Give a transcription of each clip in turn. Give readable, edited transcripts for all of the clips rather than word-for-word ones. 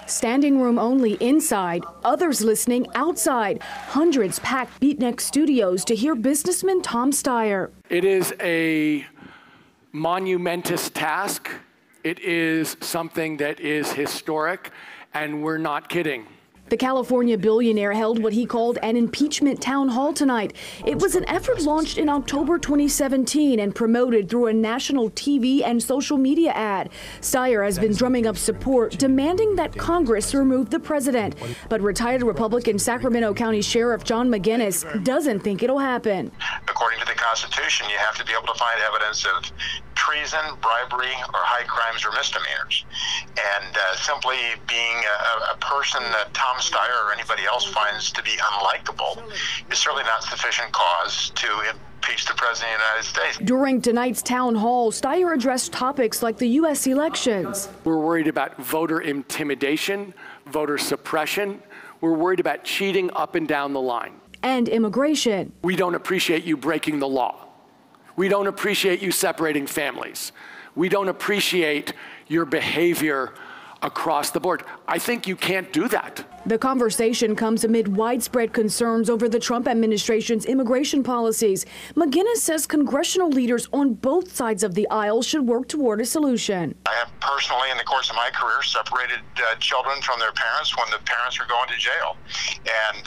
Standing room only inside, others listening outside. Hundreds packed Beatnik Studios to hear businessman Tom Steyer. It is a monumentous task. It is something that is historic, and we're not kidding. The California billionaire held what he called an impeachment town hall tonight. It was an effort launched in October 2017 and promoted through a national TV and social media ad. Steyer has been drumming up support, demanding that Congress remove the president. But retired Republican Sacramento County Sheriff John McGinnis doesn't think it'll happen. According to the Constitution, you have to be able to find evidence of treason, bribery, or high crimes or misdemeanors. And simply being a person that Tom Steyer or anybody else finds to be unlikable is certainly not sufficient cause to impeach the President of the United States. During tonight's town hall, Steyer addressed topics like the U.S. elections. We're worried about voter intimidation, voter suppression. We're worried about cheating up and down the line. And immigration. We don't appreciate you breaking the law. We don't appreciate you separating families. We don't appreciate your behavior across the board. I think you can't do that. The conversation comes amid widespread concerns over the Trump administration's immigration policies. McGinnis says congressional leaders on both sides of the aisle should work toward a solution. I have personally, in the course of my career, separated children from their parents when the parents are going to jail. And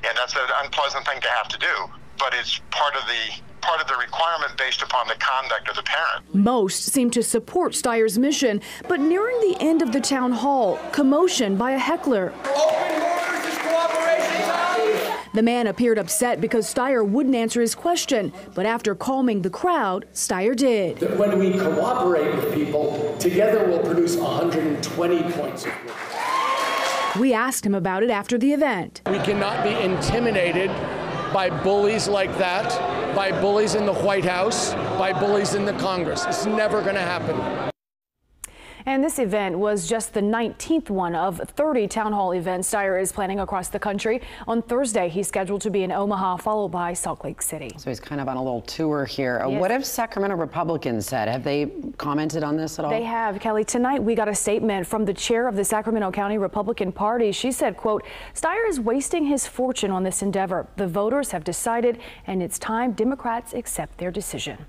that's an unpleasant thing to have to do. But it's part of the requirement based upon the conduct of the parent. Most seem to support Steyer's mission, but nearing the end of the town hall, commotion by a heckler. Open orders is cooperation time. The man appeared upset because Steyer wouldn't answer his question, but after calming the crowd, Steyer did. That when we cooperate with people, together we'll produce 120 points of growth. We asked him about it after the event. We cannot be intimidated by bullies like that, by bullies in the White House, by bullies in the Congress. It's never going to happen. And this event was just the 19th one of 30 town hall events Steyer is planning across the country. On Thursday, he's scheduled to be in Omaha, followed by Salt Lake City. So he's kind of on a little tour here. Yes. What have Sacramento Republicans said? Have they commented on this at all? They have, Kelly. Tonight, we got a statement from the chair of the Sacramento County Republican Party. She said, quote, Steyer is wasting his fortune on this endeavor. The voters have decided, and it's time Democrats accept their decision.